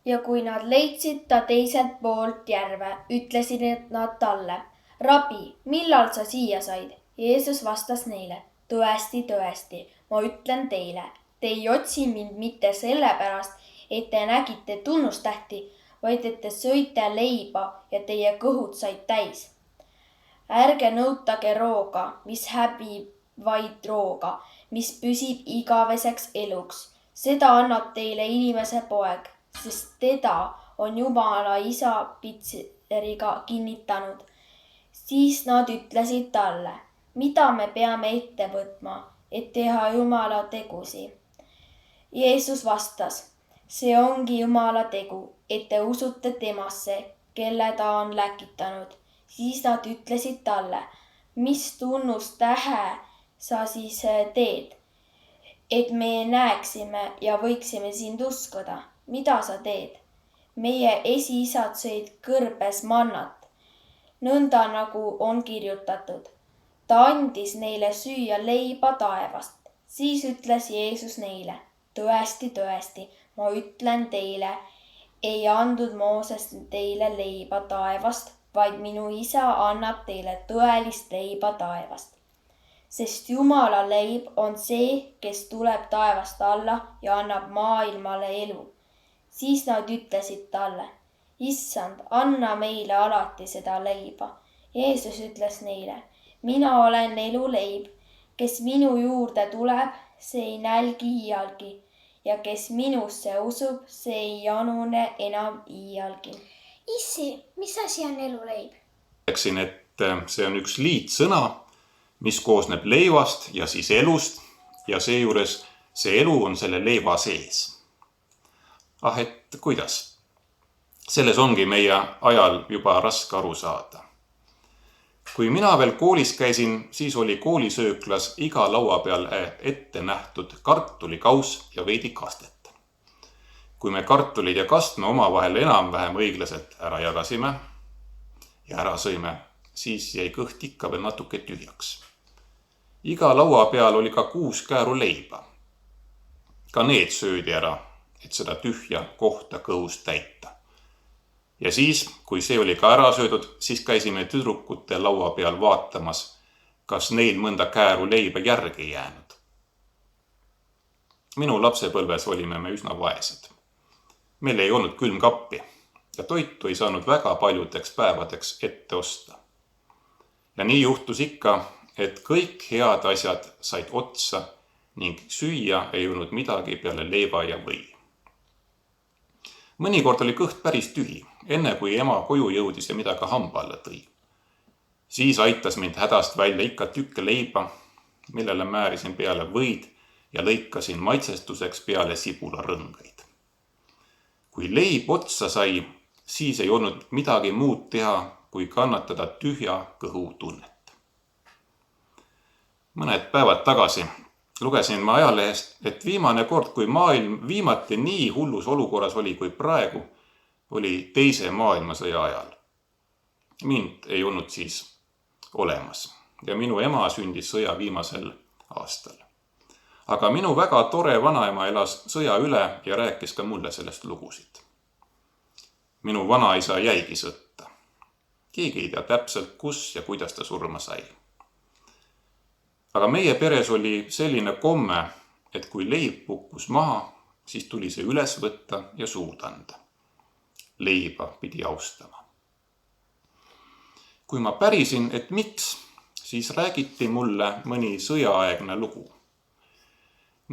Ja kui nad leidsid ta teiselt poolt järve, ütlesid nad talle: Rabi, millal sa siia said? Jeesus vastas neile: tõesti, tõesti, ma ütlen teile, te ei otsi mind mitte sellepärast, et te nägite tunnustähti, vaid et te sõite leiba ja teie kõhud said täis. Ärge nõutage rooga, mis häbib, vaid rooga, mis püsib igaveseks eluks. Seda annab teile inimese poeg, sest teda on Jumala isa pitseriga kinnitanud. Siis nad ütlesid talle: mida me peame ette võtma, et teha Jumala tegusi? Jeesus vastas: see ongi Jumala tegu, et te usute temasse, kelle ta on läkitanud. Siis nad ütlesid talle: mis tunnustähe sa siis teed, et me näeksime ja võiksime sind uskuda? Mida sa teed? Meie esiisad sõid kõrbes mannat, nõnda nagu on kirjutatud. Ta andis neile süüa leiba taevast. Siis ütles Jeesus neile: tõesti, tõesti, ma ütlen teile, ei andnud Mooses teile leiba taevast, vaid minu isa annab teile tõelist leiba taevast. Sest Jumala leib on see, kes tuleb taevast alla ja annab maailmale elu. Siis nad ütlesid talle: Issand, anna meile alati seda leiba. Jeesus ütles neile: mina olen eluleib, kes minu juurde tuleb, see ei nälgi iialgi, ja kes minusse usub, see ei janune enam iialgi. Issi, mis asi on eluleib? Ütleksin, et see on üks liitsõna, mis koosneb leivast ja siis elust, ja seejuures see elu on selle leiva sees. Et kuidas? Selles ongi meie ajal juba raske aru saada. Kui mina veel koolis käisin, siis oli koolisööklas iga laua peal ette nähtud kartulikauss ja veidi kastet. Kui me kartulid ja kastme omavahel enam-vähem õiglaselt ära jagasime ja ära sõime, siis jäi kõht ikka veel natuke tühjaks. Iga laua peal oli ka 6 kääru leiba. Ka need söödi ära, et seda tühja kohta kõhus täita. Ja siis, kui see oli ka ära söödud, siis käisime tüdrukute laua peal vaatamas, kas neil mõnda kääru leiba järgi jäänud. Minu lapsepõlves olime me üsna vaesed. Meil ei olnud külmkappi ja toitu ei saanud väga paljudeks päevadeks ette osta. Ja nii juhtus ikka, et kõik head asjad said otsa ning süüa ei olnud midagi peale leiba ja või. Mõnikord oli kõht päris tühi, enne kui ema koju jõudis ja midagi hamba alla tõi. Siis aitas mind hädast välja ikka tükke leiba, millele määrisin peale võid ja lõikasin maitsestuseks peale sibularõngaid. Kui leib otsa sai, siis ei olnud midagi muud teha, kui kannatada tühja kõhu tunnet. Mõned päevad tagasi lugesin ma ajalehest, et viimane kord, kui maailm viimati nii hullus olukorras oli kui praegu, oli teise maailmasõja ajal. Mind ei olnud siis olemas ja minu ema sündis sõja viimasel aastal. Aga minu väga tore vanaema elas sõja üle ja rääkis ka mulle sellest lugusid. Minu vanaisa jäigi sõtta. Keegi ei tea täpselt, kus ja kuidas ta surma sai. Aga meie peres oli selline komme, et kui leib kukkus maha, siis tuli see üles võtta ja suud anda. Leiba pidi austama. Kui ma pärisin, et miks, siis räägiti mulle mõni sõjaaegne lugu.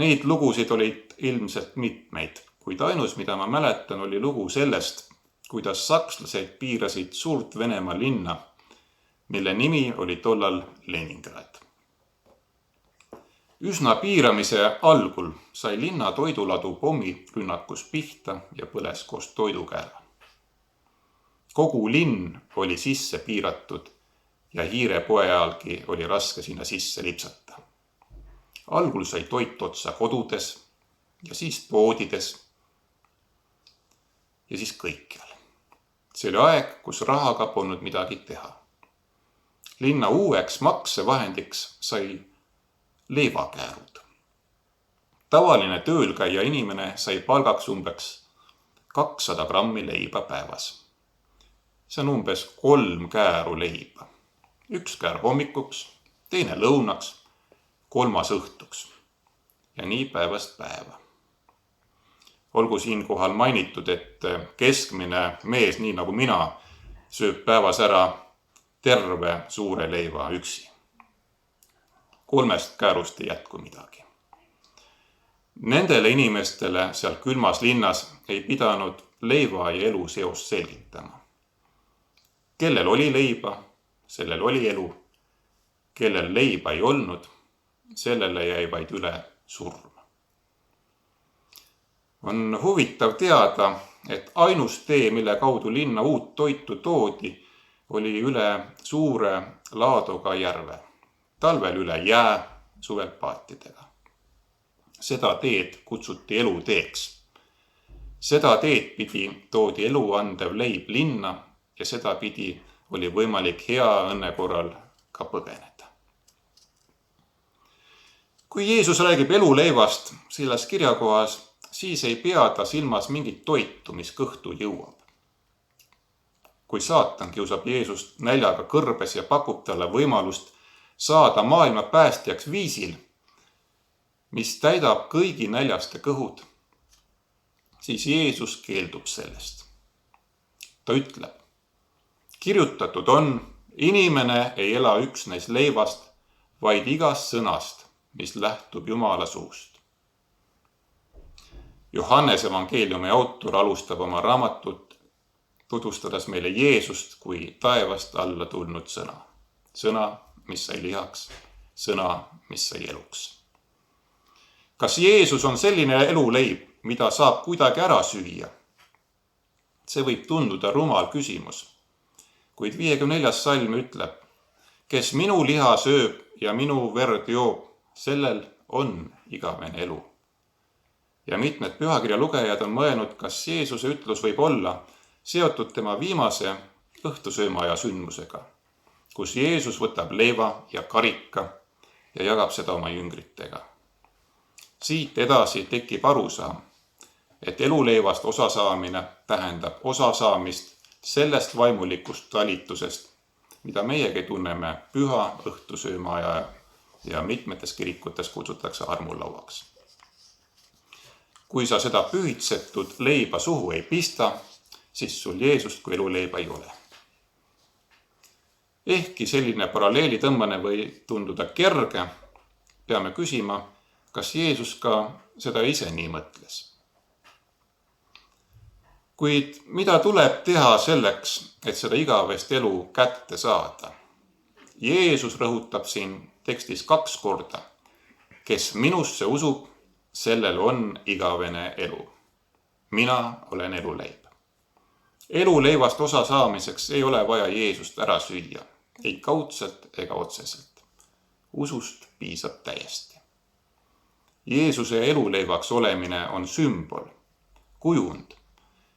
Neid lugusid olid ilmselt mitmeid, kuid ainus, mida ma mäletan, oli lugu sellest, kuidas sakslased piirasid suurt Venemaa linna, mille nimi oli tollal Leningrad. Üsna piiramise algul sai linna toiduladu pommirünnakus pihta ja põles koos toiduga ära. Kogu linn oli sisse piiratud ja hiirepoe ajalgi oli raske sinna sisse lipsata. Algul sai toit otsa kodudes ja siis poodides ja siis kõikjal. See oli aeg, kus rahaga polnud midagi teha. Linna uueks maksevahendiks sai leivakäärud. Tavaline töölkäija inimene sai palgaks umbes 200 grammi leiba päevas. See on umbes 3 kääru leiba. 1 käär hommikuks, teine lõunaks, 3. õhtuks ja nii päevast päeva. Olgu siinkohal mainitud, et keskmine mees, nii nagu mina, sööb päevas ära terve suure leiva üksi. 3 käärust ei jätku midagi. Nendele inimestele seal külmas linnas ei pidanud leiva ja elu seost selgitama. Kellel oli leiba, sellel oli elu. Kellel leiba ei olnud, sellele jäi vaid üle surm. On huvitav teada, et ainus tee, mille kaudu linna uut toitu toodi, oli üle suure laadoga järve. Talvel üle jää, suvel paatidega. Seda teed kutsuti eluteeks. Seda teed pidi toodi elu andev leib linna ja seda pidi oli võimalik hea õnne korral ka põgeneda. Kui Jeesus räägib eluleivast selles kirjakohas, siis ei pea ta silmas mingit toitu, mis kõhtu jõuab. Kui saatan kiusab Jeesust näljaga kõrbes ja pakub talle võimalust saada maailma päästjaks viisil, mis täidab kõigi näljaste kõhud, siis Jeesus keeldub sellest. Ta ütleb, kirjutatud on, inimene ei ela üksnes leivast, vaid igast sõnast, mis lähtub Jumala suust. Johannes evangeeliumi autor alustab oma raamatut, tutvustades meile Jeesust kui taevast alla tulnud sõna. Sõna, mis sai lihaks, sõna, mis sai eluks. Kas Jeesus on selline eluleib, mida saab kuidagi ära süüa? See võib tunduda rumal küsimus, kuid 54. salm ütleb, kes minu liha sööb ja minu verd joob, sellel on igavene elu. Ja mitmed pühakirja lugejad on mõelnud, kas Jeesuse ütlus võib olla seotud tema viimase õhtusöömaaja sündmusega, kus Jeesus võtab leiva ja karika ja jagab seda oma jüngritega. Siit edasi tekib arusaam, et eluleivast osasaamine tähendab osasaamist sellest vaimulikust talitusest, mida meiegi tunneme püha õhtusöömaaja ja mitmetes kirikutes kutsutakse armulauaks. Kui sa seda pühitsetud leiba suhu ei pista, siis sul Jeesust kui eluleiba ei ole. Ehkki selline paralleeli tõmbane või tunduda kerge, peame küsima, kas Jeesus ka seda ise nii mõtles. Kuid mida tuleb teha selleks, et seda igavest elu kätte saada? Jeesus rõhutab siin tekstis 2 korda. Kes minusse usub, sellel on igavene elu. Mina olen eluleib. Eluleivast osa saamiseks ei ole vaja Jeesust ära süüa, ei kaudselt ega otseselt. Usust piisab täiesti. Jeesuse eluleivaks olemine on sümbol, kujund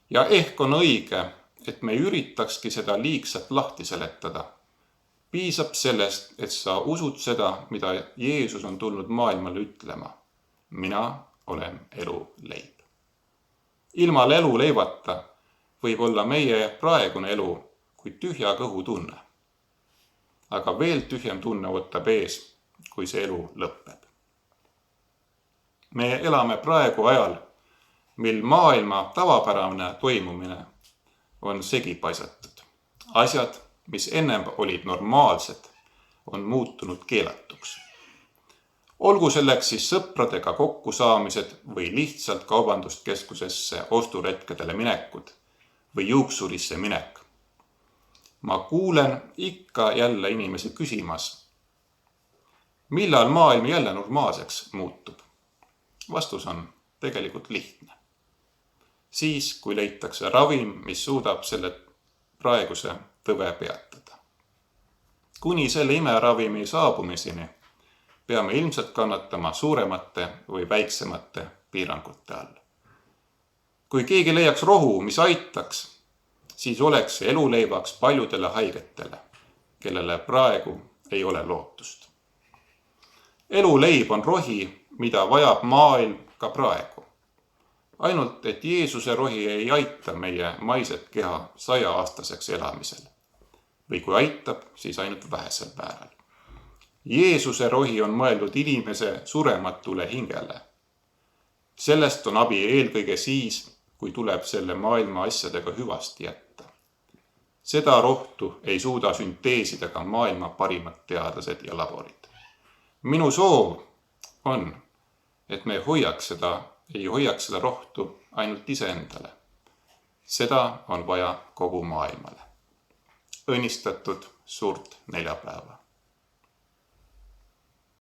ja ehk on õige, et me ei üritakski seda liigselt lahti seletada. Piisab sellest, et sa usud seda, mida Jeesus on tulnud maailmale ütlema. Mina olen eluleib. Ilma eluleivata võib olla meie praegune elu kui tühja kõhu tunne. Aga veel tühjem tunne ootab ees, kui see elu lõpeb. Me elame praegu ajal, mil maailma tavapärane toimumine on segi paisatud. Asjad, mis ennem olid normaalsed, on muutunud keelatuks. Olgu selleks siis sõpradega kokkusaamised või lihtsalt kaubanduskeskusesse osturetkedele minekud või juuksurisse minek. Ma kuulen ikka jälle inimesi küsimas, millal maailm jälle normaalseks muutub. Vastus on tegelikult lihtne. Siis, kui leitakse ravim, mis suudab selle praeguse tõve peatada. Kuni selle imeravimi saabumiseni peame ilmselt kannatama suuremate või väiksemate piirangute all. Kui keegi leiaks rohu, mis aitaks, siis oleks see eluleivaks paljudele haigetele, kellele praegu ei ole lootust. Eluleib on rohi, mida vajab maailm ka praegu. Ainult, et Jeesuse rohi ei aita meie maiset keha 100-aastaseks elamisel. Või kui aitab, siis ainult vähesel määral. Jeesuse rohi on mõeldud inimese surematule hingele. Sellest on abi eelkõige siis, kui tuleb selle maailma asjadega hüvasti jätta. Seda rohtu ei suuda sünteesida ka maailma parimad teadlased ja laborid. Minu soov on, et me ei hoiaks seda rohtu ainult iseendale. Seda on vaja kogu maailmale. Õnnistatud suurt neljapäeva!